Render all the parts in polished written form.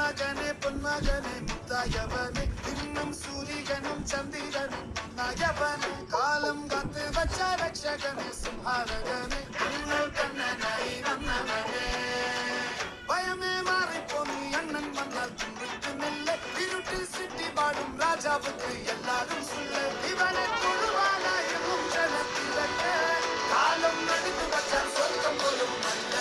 മകനെ പൊന്മകനെ മുത്തായവനെ ഇന്നും സൂര്യനും ചന്ദ്രനും നയവനെ കാലം കാത്ത് വച്ച രക്ഷകനെ സംഹാരകനെ നിങ്ങൾ കണ്ണനായി വന്നവനെ ഭയമേ മാറിപ്പോന്നി അണ്ണൻ വന്നാൽ തുമ്പിക്കുന്നില്ല ഇരുട്ടിൽ സിറ്റി പാടും രാജാവുക്ക് എല്ലാരും സുള്ള ഇവനെ തൊഴുവാനായും ജനത്തിലൊക്കെ കാലം നടുത്തു വച്ചാൽ സ്വർഗം പോലും നല്ല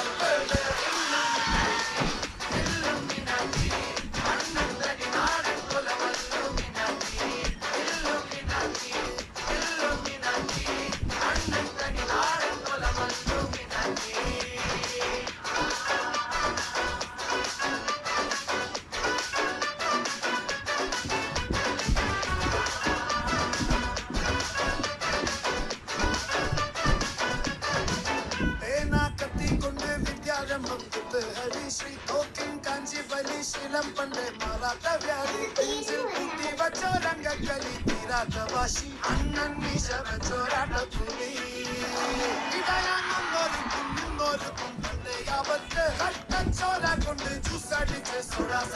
ഹരിശ്രീ തോക്കിൻ കാഞ്ചി വലി ശീലം പണ്ട് മാറാത്ത വ്യാധി നെഞ്ചിൽ കൂട്ടി വച്ചോ രംഗക്കളി തീരാത്ത വാശി അണ്ണൻ മീശ വെച്ചോരാട്ട പുലി ഇടയാന്നൊരുക്കും പണ്ട് യാവത്ത് കട്ടച്ചോര കൊണ്ട് ജ്യൂസ് അടിച്ച് സുരാസ